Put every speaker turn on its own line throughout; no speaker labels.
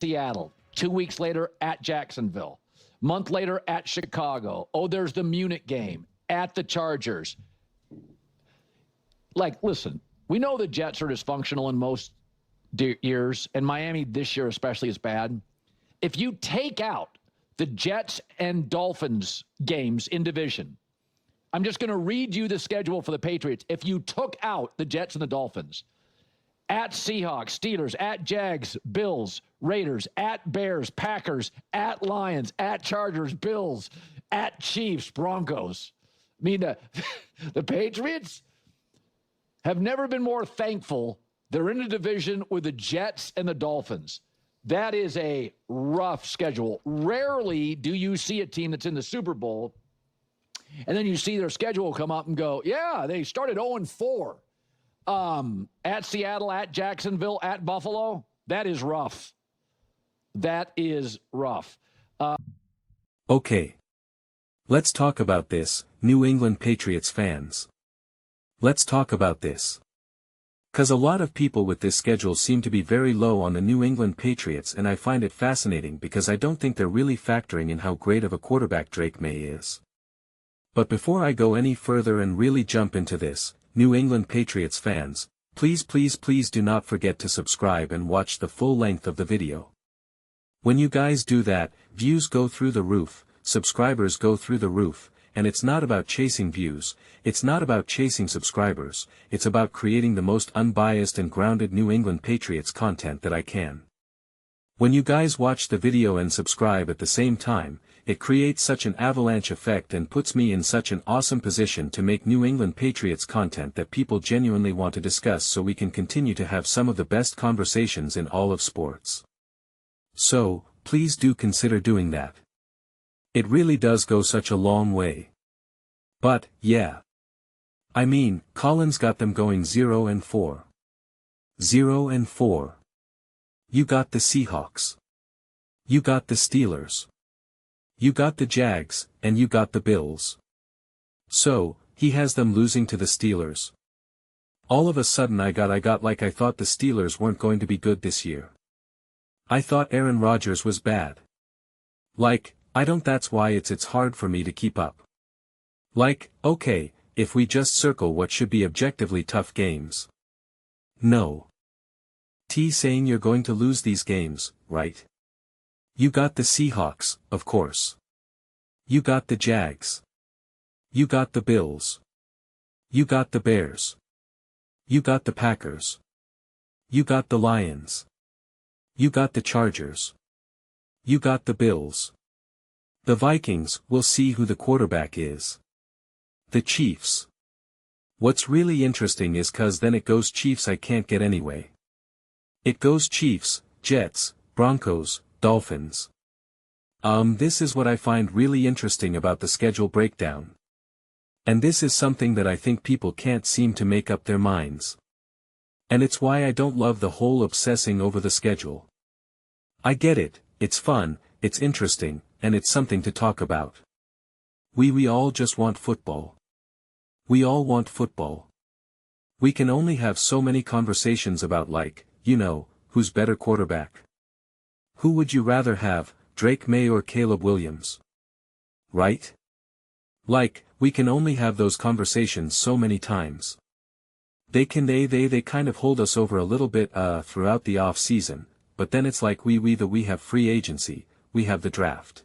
Seattle. 2 weeks later at Jacksonville. Month later at Chicago. Oh, there's the Munich game at the Chargers. Like, listen, we know the Jets are dysfunctional in most years, and Miami this year especially is bad. If you take out the Jets and Dolphins games in division, I'm just going to read you the schedule for the Patriots. If you took out the Jets and the Dolphins, at Seahawks, Steelers, at Jags, Bills, Raiders, at Bears, Packers, at Lions, at Chargers, Bills, at Chiefs, Broncos. I mean, the Patriots have never been more thankful they're in a division with the Jets and the Dolphins. That is a rough schedule. Rarely do you see a team that's in the Super Bowl, and then you see their schedule come up and go, yeah, they started 0-4. At Seattle, at Jacksonville, at Buffalo. That is rough. That is rough.
Okay. Let's talk about this, New England Patriots fans. Let's talk about this. 'Cause a lot of people with this schedule seem to be very low on the New England Patriots, and I find it fascinating because I don't think they're really factoring in how great of a quarterback Drake May is. But before I go any further and really jump into this, New England Patriots fans, please do not forget to subscribe and watch the full length of the video. When you guys do that, views go through the roof, subscribers go through the roof, and it's not about chasing views, it's not about chasing subscribers, it's about creating the most unbiased and grounded New England Patriots content that I can. When you guys watch the video and subscribe at the same time, it creates such an avalanche effect and puts me in such an awesome position to make New England Patriots content that people genuinely want to discuss, so we can continue to have some of the best conversations in all of sports. So, please do consider doing that. It really does go such a long way. But, yeah. I mean, Colin's got them going 0-4. 0-4. You got the Seahawks. You got the Steelers. You got the Jags, and you got the Bills. So, he has them losing to the Steelers. All of a sudden I thought the Steelers weren't going to be good this year. I thought Aaron Rodgers was bad. That's why it's hard for me to keep up. Okay, if we just circle what should be objectively tough games. No. Saying you're going to lose these games, right? You got the Seahawks, of course. You got the Jags. You got the Bills. You got the Bears. You got the Packers. You got the Lions. You got the Chargers. You got the Bills. The Vikings, we'll see who the quarterback is. The Chiefs. What's really interesting is 'cause then it goes Chiefs I can't get anyway. It goes Chiefs, Jets, Broncos, Dolphins. This is what I find really interesting about the schedule breakdown. And this is something that I think people can't seem to make up their minds. And it's why I don't love the whole obsessing over the schedule. I get it, it's fun, it's interesting, and it's something to talk about. We all just want football. We all want football. We can only have so many conversations about who's better quarterback. Who would you rather have, Drake May or Caleb Williams? Right? We can only have those conversations so many times. They kind of hold us over a little bit throughout the off season, but then it's like we have free agency, we have the draft.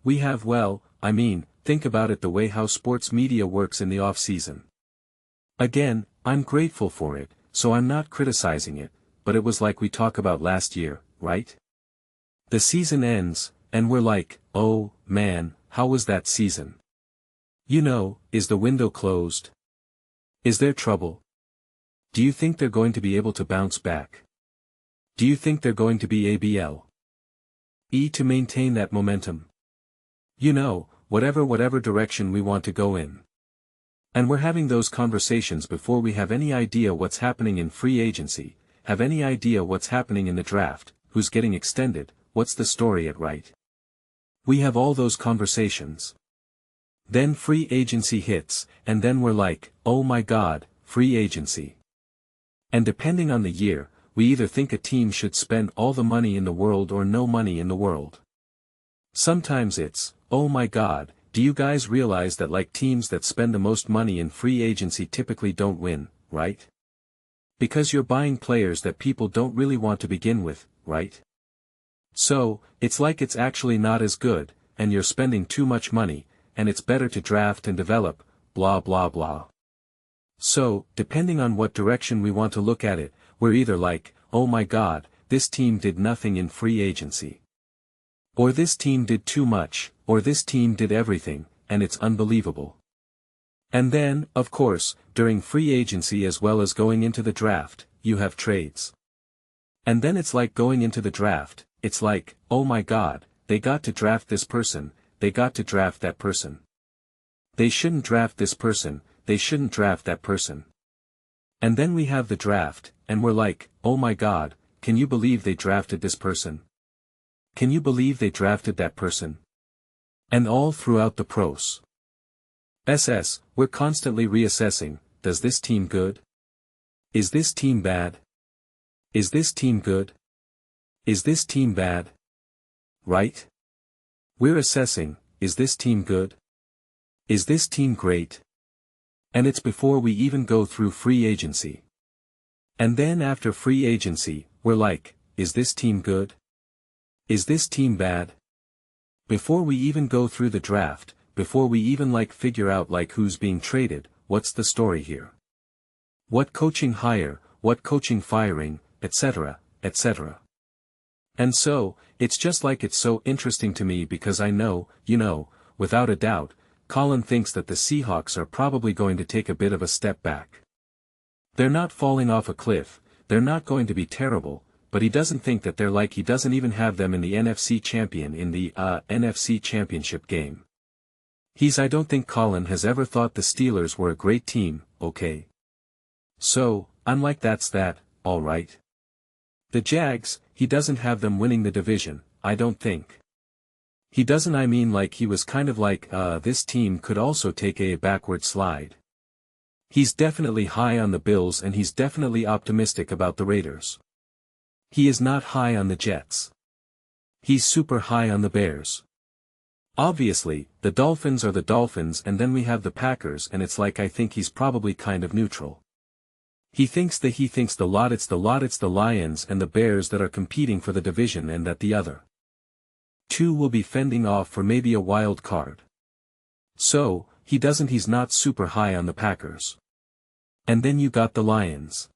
We have think about it the way how sports media works in the off season. Again, I'm grateful for it, so I'm not criticizing it, but it was like we talked about last year, right? The season ends, and we're like, oh, man, how was that season? Is the window closed? Is there trouble? Do you think they're going to be able to bounce back? Do you think they're going to be able to maintain that momentum? Whatever direction we want to go in. And we're having those conversations before we have any idea what's happening in free agency, have any idea what's happening in the draft, who's getting extended, what's the story at right. We have all those conversations. Then free agency hits, and then we're like, oh my god, free agency. And depending on the year, we either think a team should spend all the money in the world or no money in the world. Sometimes it's, oh my god, do you guys realize that like teams that spend the most money in free agency typically don't win, right? Because you're buying players that people don't really want to begin with, right? So, it's like it's actually not as good, and you're spending too much money, and it's better to draft and develop, blah blah blah. So, depending on what direction we want to look at it, we're either like, oh my god, this team did nothing in free agency. Or this team did too much, or this team did everything, and it's unbelievable. And then, of course, during free agency as well as going into the draft, you have trades. And then it's like going into the draft, it's like, oh my god, they got to draft this person, they got to draft that person. They shouldn't draft this person, they shouldn't draft that person. And then we have the draft, and we're like, oh my god, can you believe they drafted this person? Can you believe they drafted that person? And all throughout the pros. We're constantly reassessing, does this team good? Is this team bad? Is this team good? Is this team bad? Right? We're assessing, is this team good? Is this team great? And it's before we even go through free agency. And then after free agency, we're like, is this team good? Is this team bad? Before we even go through the draft, before we even like figure out like who's being traded, what's the story here? What coaching hire, what coaching firing, etc., etc. And so, it's just like it's so interesting to me because I know, without a doubt, Colin thinks that the Seahawks are probably going to take a bit of a step back. They're not falling off a cliff, they're not going to be terrible, but he doesn't think that they're like he doesn't even have them in the NFC Championship game. I don't think Colin has ever thought the Steelers were a great team, okay? So, I'm like that's that, alright. The Jags, he doesn't have them winning the division, I don't think. He doesn't I mean like he was kind of like this team could also take a backward slide. He's definitely high on the Bills and he's definitely optimistic about the Raiders. He is not high on the Jets. He's super high on the Bears. Obviously, the Dolphins are the Dolphins and then we have the Packers and it's like I think he's probably kind of neutral. He thinks the lot it's the Lions and the Bears that are competing for the division and that the other two will be fending off for maybe a wild card. So, he's not super high on the Packers. And then you got the Lions.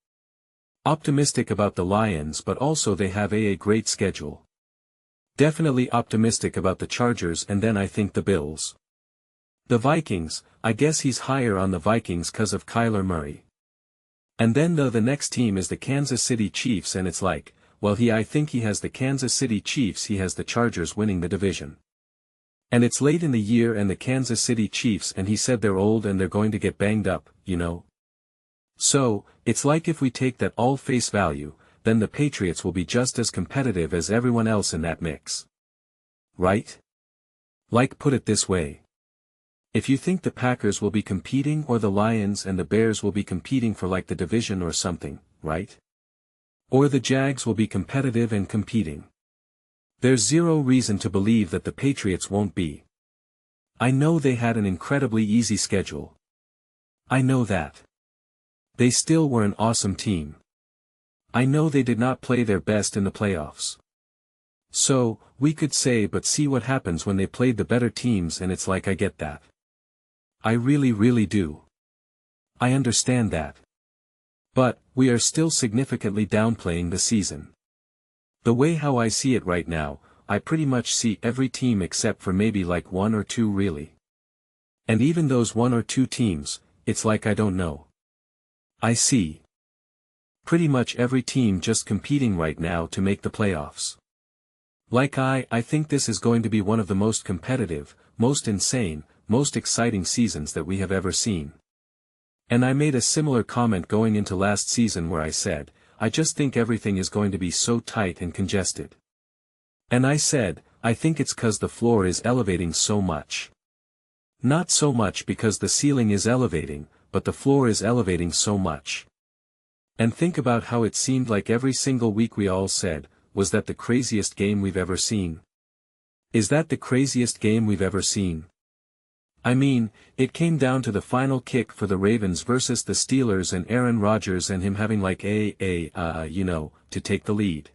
Optimistic about the Lions but also they have a great schedule. Definitely optimistic about the Chargers and then I think the Bills. The Vikings, I guess he's higher on the Vikings cause of Kyler Murray. And then the next team is the Kansas City Chiefs and it's like, well I think he has the Kansas City Chiefs he has the Chargers winning the division. And it's late in the year and the Kansas City Chiefs and he said they're old and they're going to get banged up, So, it's like if we take that all face value, then the Patriots will be just as competitive as everyone else in that mix. Right? Like put it this way. If you think the Packers will be competing or the Lions and the Bears will be competing for like the division or something, right? Or the Jags will be competitive and competing. There's zero reason to believe that the Patriots won't be. I know they had an incredibly easy schedule. I know that. They still were an awesome team. I know they did not play their best in the playoffs. So, we could say but see what happens when they played the better teams and it's like I get that. I really do. I understand that. But, we are still significantly downplaying the season. The way how I see it right now, I pretty much see every team except for maybe like one or two really. And even those one or two teams, it's like I don't know. I see pretty much every team just competing right now to make the playoffs. Like I think this is going to be one of the most competitive, most insane, most exciting seasons that we have ever seen. And I made a similar comment going into last season where I said, I just think everything is going to be so tight and congested. And I said, I think it's cause the floor is elevating so much. Not so much because the ceiling is elevating, but the floor is elevating so much. And think about how it seemed like every single week we all said, was that the craziest game we've ever seen? Is that the craziest game we've ever seen? I mean, it came down to the final kick for the Ravens versus the Steelers and Aaron Rodgers and him having like to take the lead.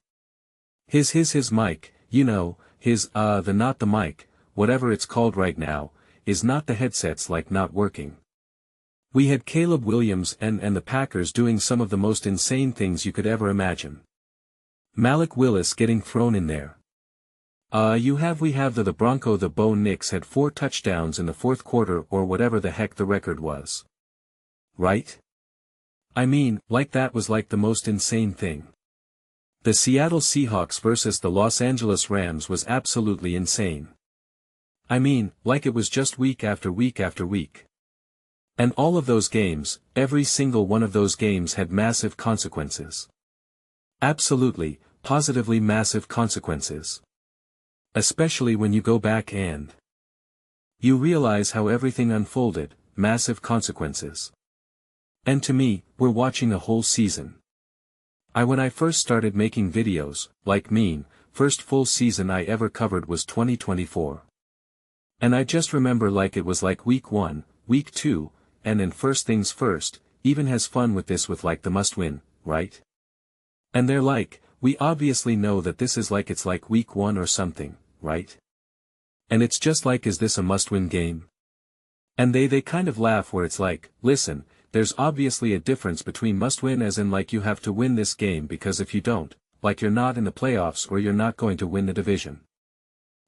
His mic, not the mic, whatever it's called right now, is not the headsets like not working. We had Caleb Williams and the Packers doing some of the most insane things you could ever imagine. Malik Willis getting thrown in there. We have the Bronco the Bo Nix had 4 touchdowns in the fourth quarter or whatever the heck the record was. Right? I mean, like that was like the most insane thing. The Seattle Seahawks versus the Los Angeles Rams was absolutely insane. I mean, like it was just week after week after week. And all of those games, every single one of those games had massive consequences. Absolutely, positively massive consequences. Especially when you go back and you realize how everything unfolded, massive consequences. And to me, we're watching a whole season. When I first started making videos, first full season I ever covered was 2024. And I just remember like it was like week 1, week 2, and then first things first, even has fun with this with like the must win, right? And they're like, we obviously know that this is like it's like week 1 or something, right? And it's just like is this a must-win game? And they kind of laugh where it's like, listen, there's obviously a difference between must-win as in like you have to win this game because if you don't, like you're not in the playoffs or you're not going to win the division.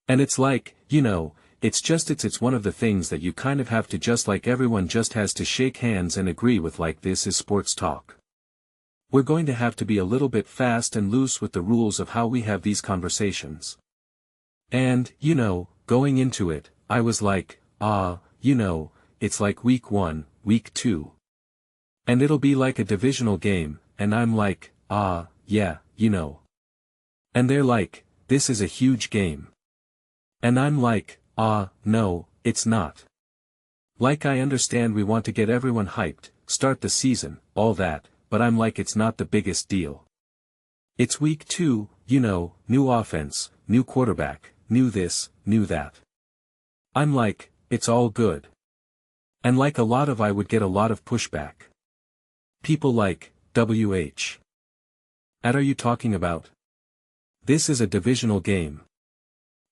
And it's like, it's one of the things that you kind of have to just like everyone just has to shake hands and agree with like this is sports talk. We're going to have to be a little bit fast and loose with the rules of how we have these conversations. And, going into it, I was like, it's like week 1, week 2. And it'll be like a divisional game, and I'm like, yeah. And they're like, this is a huge game. And I'm like, no, it's not. Like I understand we want to get everyone hyped, start the season, all that, but I'm like it's not the biggest deal. It's week 2, new offense, new quarterback, new this, new that. I'm like, it's all good. And like I would get a lot of pushback. People like, WH. What are you talking about? This is a divisional game.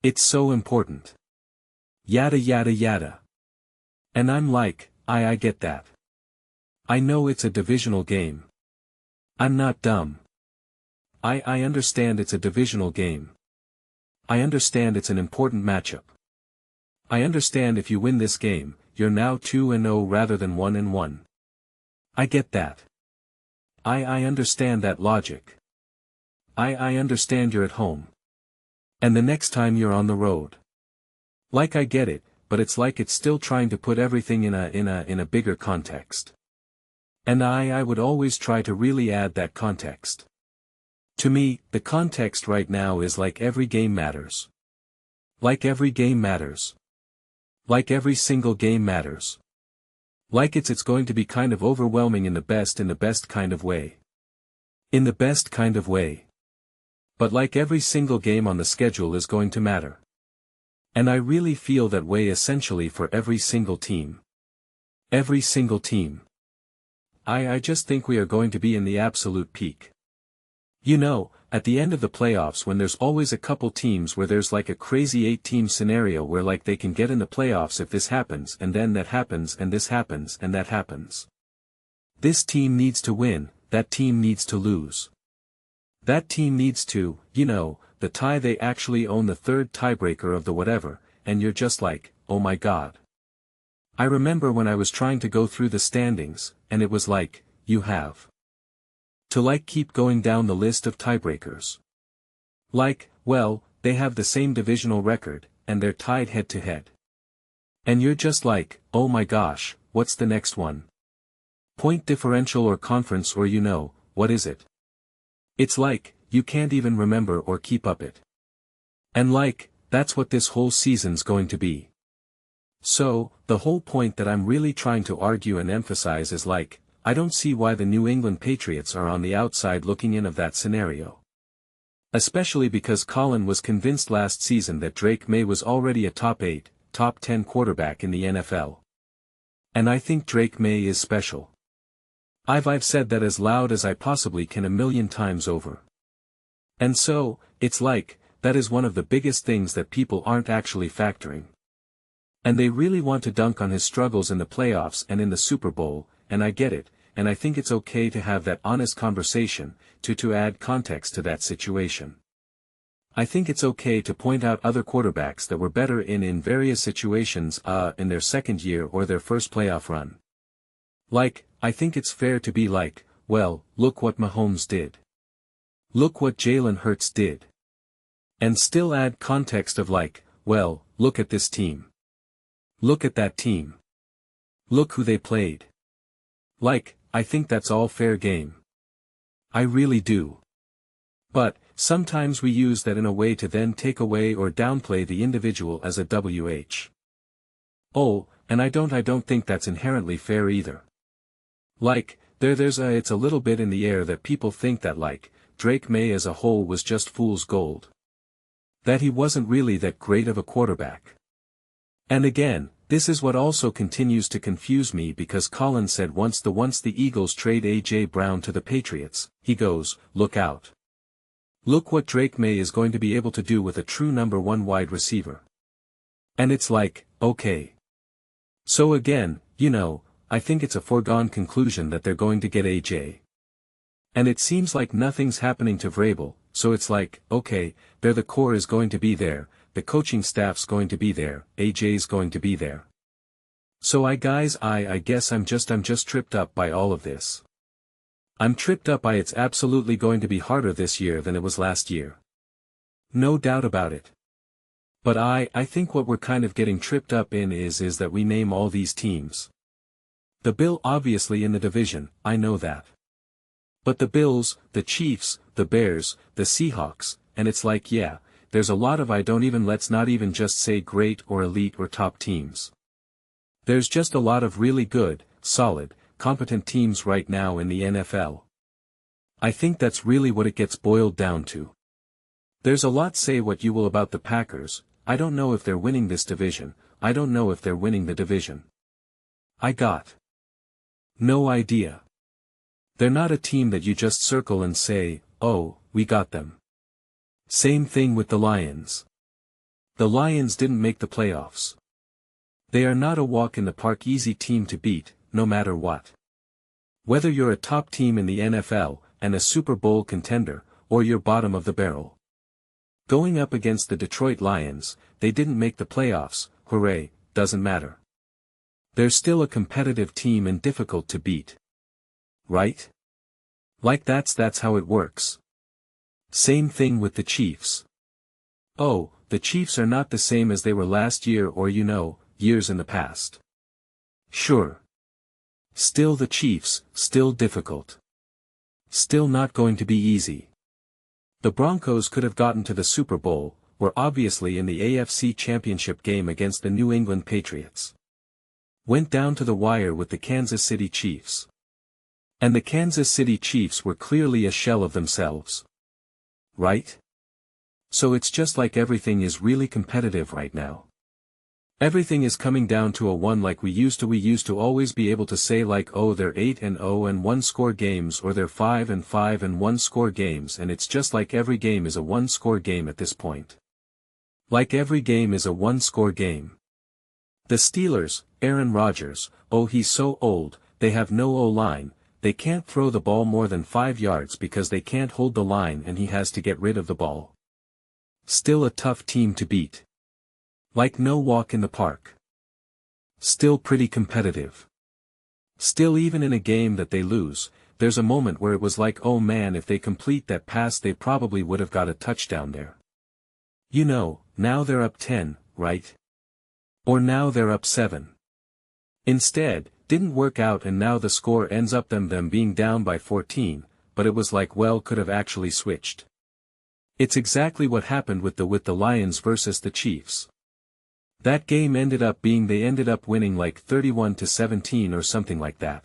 It's so important. Yada yada yada. And I'm like, I get that. I know it's a divisional game. I'm not dumb. I understand it's a divisional game. I understand it's an important matchup. I understand if you win this game, you're now 2-0 rather than 1-1. I get that. I understand that logic. I understand you're at home. And the next time you're on the road. Like I get it, but it's like it's still trying to put everything in a bigger context. And I would always try to really add that context. To me, the context right now is like every game matters. Like every game matters. Like every single game matters. Like it's going to be kind of overwhelming in the best kind of way. In the best kind of way. But like every single game on the schedule is going to matter. And I really feel that way essentially for every single team. Every single team. I just think we are going to be in the absolute peak. At the end of the playoffs when there's always a couple teams where there's like a crazy 8-team scenario where like they can get in the playoffs if this happens and then that happens and this happens and that happens. This team needs to win, that team needs to lose. That team needs to, the tie they actually own the third tiebreaker of the whatever, and you're just like, oh my god. I remember when I was trying to go through the standings, and it was like, you have to like keep going down the list of tiebreakers. Like, well, they have the same divisional record, and they're tied head to head. And you're just like, oh my gosh, what's the next one? Point differential or conference or what is it? It's like, you can't even remember or keep up it. And like, that's what this whole season's going to be. So, the whole point that I'm really trying to argue and emphasize is like, I don't see why the New England Patriots are on the outside looking in of that scenario. Especially because Colin was convinced last season that Drake May was already a top 8, top 10 quarterback in the NFL. And I think Drake May is special. I've said that as loud as I possibly can a million times over. And so, it's like, that is one of the biggest things that people aren't actually factoring. And they really want to dunk on his struggles in the playoffs and in the Super Bowl, and I get it, and I think it's okay to have that honest conversation, to add context to that situation. I think it's okay to point out other quarterbacks that were better in various situations in their second year or their first playoff run. Like, I think it's fair to be like, well, look what Mahomes did. Look what Jalen Hurts did. And still add context of like, well, look at this team. Look at that team. Look who they played. Like, I think that's all fair game. I really do. But, sometimes we use that in a way to then take away or downplay the individual as a WH. Oh, and I don't think that's inherently fair either. Like, it's a little bit in the air that people think that like, Drake May as a whole was just fool's gold. That he wasn't really that great of a quarterback. And again, this is what also continues to confuse me because Colin said once the Eagles trade A.J. Brown to the Patriots, he goes, look out. Look what Drake May is going to be able to do with a true number 1 wide receiver. And it's like, okay. So again, I think it's a foregone conclusion that they're going to get A.J. And it seems like nothing's happening to Vrabel, so it's like, okay, the core is going to be there, the coaching staff's going to be there, A.J.'s going to be there. So I guess I'm just tripped up by all of this. I'm tripped up by it's absolutely going to be harder this year than it was last year. No doubt about it. But I think what we're kind of getting tripped up in is that we name all these teams. The Bill obviously in the division, I know that. But the Bills, the Chiefs, the Bears, the Seahawks, and it's like yeah, there's a lot of let's not even just say great or elite or top teams. There's just a lot of really good, solid, competent teams right now in the NFL. I think that's really what it gets boiled down to. There's a lot say what you will about the Packers, I don't know if they're winning this division, I don't know if they're winning the division. I got no idea. They're not a team that you just circle and say, oh, we got them. Same thing with the Lions. The Lions didn't make the playoffs. They are not a walk-in-the-park easy team to beat, no matter what. Whether you're a top team in the NFL, and a Super Bowl contender, or you're bottom of the barrel. Going up against the Detroit Lions, they didn't make the playoffs, hooray, doesn't matter. They're still a competitive team and difficult to beat. Right? Like that's how it works. Same thing with the Chiefs. Oh, the Chiefs are not the same as they were last year or years in the past. Sure. Still the Chiefs, still difficult. Still not going to be easy. The Broncos could have gotten to the Super Bowl, were obviously in the AFC Championship game against the New England Patriots. Went down to the wire with the Kansas City Chiefs. And the Kansas City Chiefs were clearly a shell of themselves. Right? So it's just like everything is really competitive right now. Everything is coming down to a one like we used to always be able to say like oh they're 8-0 and 1-score games or they're 5-5 and 1-score games and it's just like every game is a 1-score game at this point. Like every game is a 1-score game. The Steelers, Aaron Rodgers, oh he's so old, they have no O-line, they can't throw the ball more than 5 yards because they can't hold the line and he has to get rid of the ball. Still a tough team to beat. Like no walk in the park. Still pretty competitive. Still even in a game that they lose, there's a moment where it was like oh man if they complete that pass they probably would have got a touchdown there. Now they're up 10, right? Or now they're up 7. Instead, didn't work out and now the score ends up them being down by 14, but it was like well could have actually switched. It's exactly what happened with the Lions versus the Chiefs. That game ended up winning like 31-17 or something like that.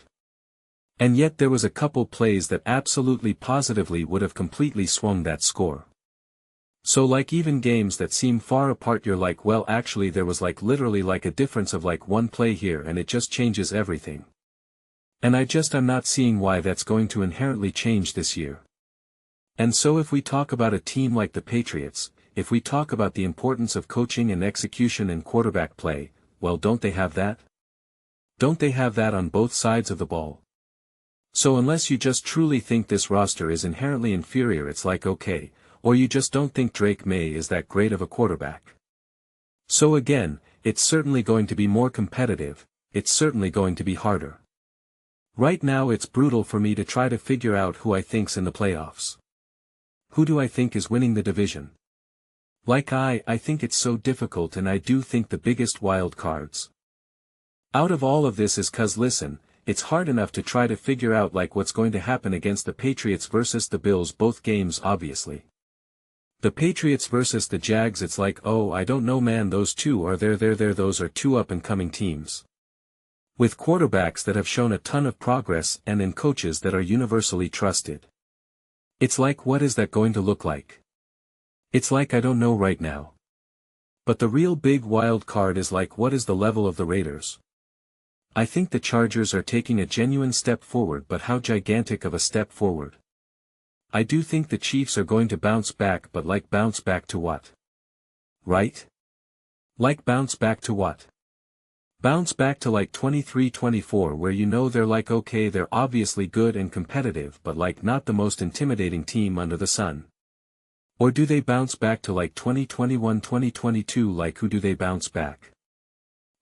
And yet there was a couple plays that absolutely positively would have completely swung that score. So like even games that seem far apart you're like well actually there was like literally like a difference of like one play here and it just changes everything. And I'm not seeing why that's going to inherently change this year. And so if we talk about a team like the Patriots, if we talk about the importance of coaching and execution and quarterback play, well don't they have that? Don't they have that on both sides of the ball? So unless you just truly think this roster is inherently inferior it's like okay, or you just don't think Drake May is that great of a quarterback. So again, it's certainly going to be more competitive, it's certainly going to be harder. Right now it's brutal for me to try to figure out who I think's in the playoffs. Who do I think is winning the division? Like I think it's so difficult and I do think the biggest wild cards out of all of this is cause listen, it's hard enough to try to figure out like what's going to happen against the Patriots versus the Bills both games obviously. The Patriots versus the Jags it's like oh I don't know man those two are those are two up and coming teams. With quarterbacks that have shown a ton of progress and in coaches that are universally trusted. It's like what is that going to look like? It's like I don't know right now. But the real big wild card is like what is the level of the Raiders? I think the Chargers are taking a genuine step forward but how gigantic of a step forward? I do think the Chiefs are going to bounce back but like bounce back to what? Right? Like bounce back to what? Bounce back to like 23-24 where you know they're like okay they're obviously good and competitive but like not the most intimidating team under the sun. Or do they bounce back to like 2021-2022 like who do they bounce back?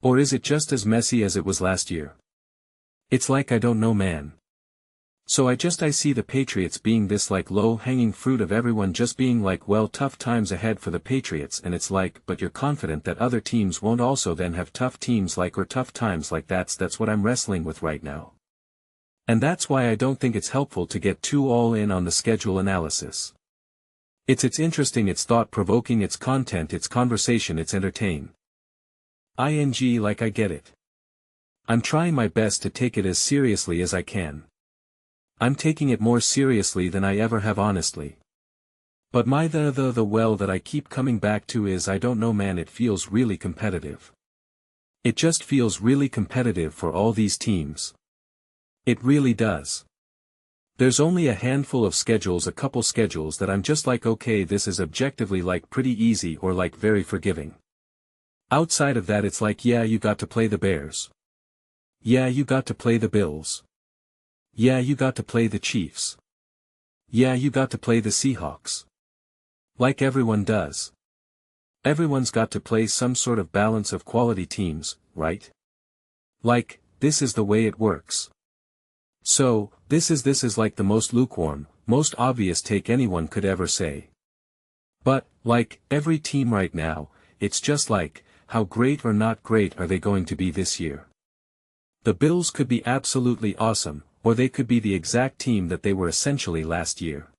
Or is it just as messy as it was last year? It's like I don't know man. So I see the Patriots being this like low-hanging fruit of everyone just being like well tough times ahead for the Patriots and it's like but you're confident that other teams won't also then have tough teams like or tough times like that's what I'm wrestling with right now. And that's why I don't think it's helpful to get too all in on the schedule analysis. It's interesting, it's thought-provoking, it's content, it's conversation, it's entertain. Like I get it. I'm trying my best to take it as seriously as I can. I'm taking it more seriously than I ever have honestly. But my the well that I keep coming back to is I don't know man it feels really competitive. It just feels really competitive for all these teams. It really does. There's only a handful of schedules a couple schedules that I'm just like okay this is objectively like pretty easy or like very forgiving. Outside of that it's like yeah you got to play the Bears. Yeah you got to play the Bills. Yeah you got to play the Chiefs. Yeah you got to play the Seahawks. Like everyone does. Everyone's got to play some sort of balance of quality teams, right? Like, this is the way it works. So, this is like the most lukewarm, most obvious take anyone could ever say. But, like, every team right now, it's just like, how great or not great are they going to be this year? The Bills could be absolutely awesome, or they could be the exact team that they were essentially last year.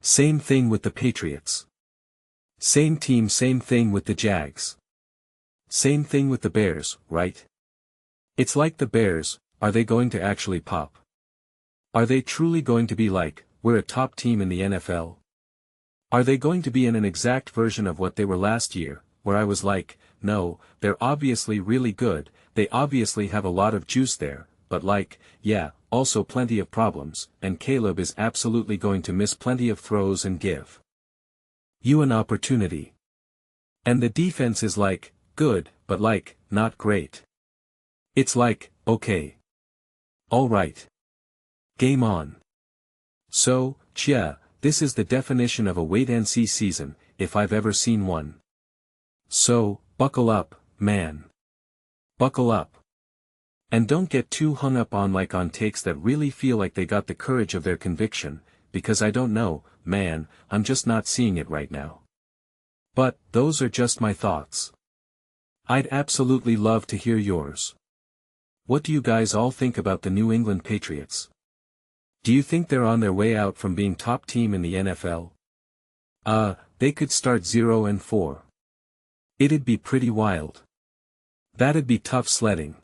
Same thing with the Patriots. Same team, same thing with the Jags. Same thing with the Bears, right? It's like the Bears, are they going to actually pop? Are they truly going to be like, we're a top team in the NFL? Are they going to be in an exact version of what they were last year, where I was like, no, they're obviously really good, they obviously have a lot of juice there, but like, yeah, also plenty of problems, and Caleb is absolutely going to miss plenty of throws and give you an opportunity. And the defense is like, good, but like, not great. It's like, okay. Alright. Game on. So, this is the definition of a wait-and-see season, if I've ever seen one. So, buckle up, man. Buckle up. And don't get too hung up on takes that really feel like they got the courage of their conviction, because I don't know, man, I'm just not seeing it right now. But, those are just my thoughts. I'd absolutely love to hear yours. What do you guys all think about the New England Patriots? Do you think they're on their way out from being top team in the NFL? They could start 0-4. It'd be pretty wild. That'd be tough sledding.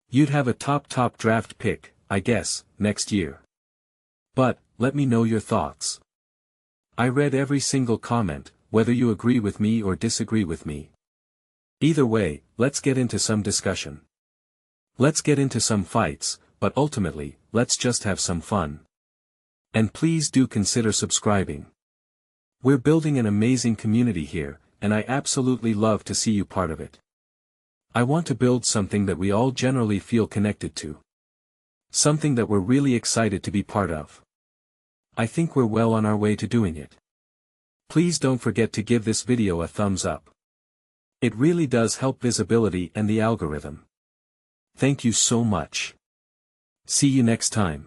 You'd have a top draft pick, I guess, next year. But, let me know your thoughts. I read every single comment, whether you agree with me or disagree with me. Either way, let's get into some discussion. Let's get into some fights, but ultimately, let's just have some fun. And please do consider subscribing. We're building an amazing community here, and I absolutely love to see you part of it. I want to build something that we all generally feel connected to. Something that we're really excited to be part of. I think we're well on our way to doing it. Please don't forget to give this video a thumbs up. It really does help visibility and the algorithm. Thank you so much. See you next time.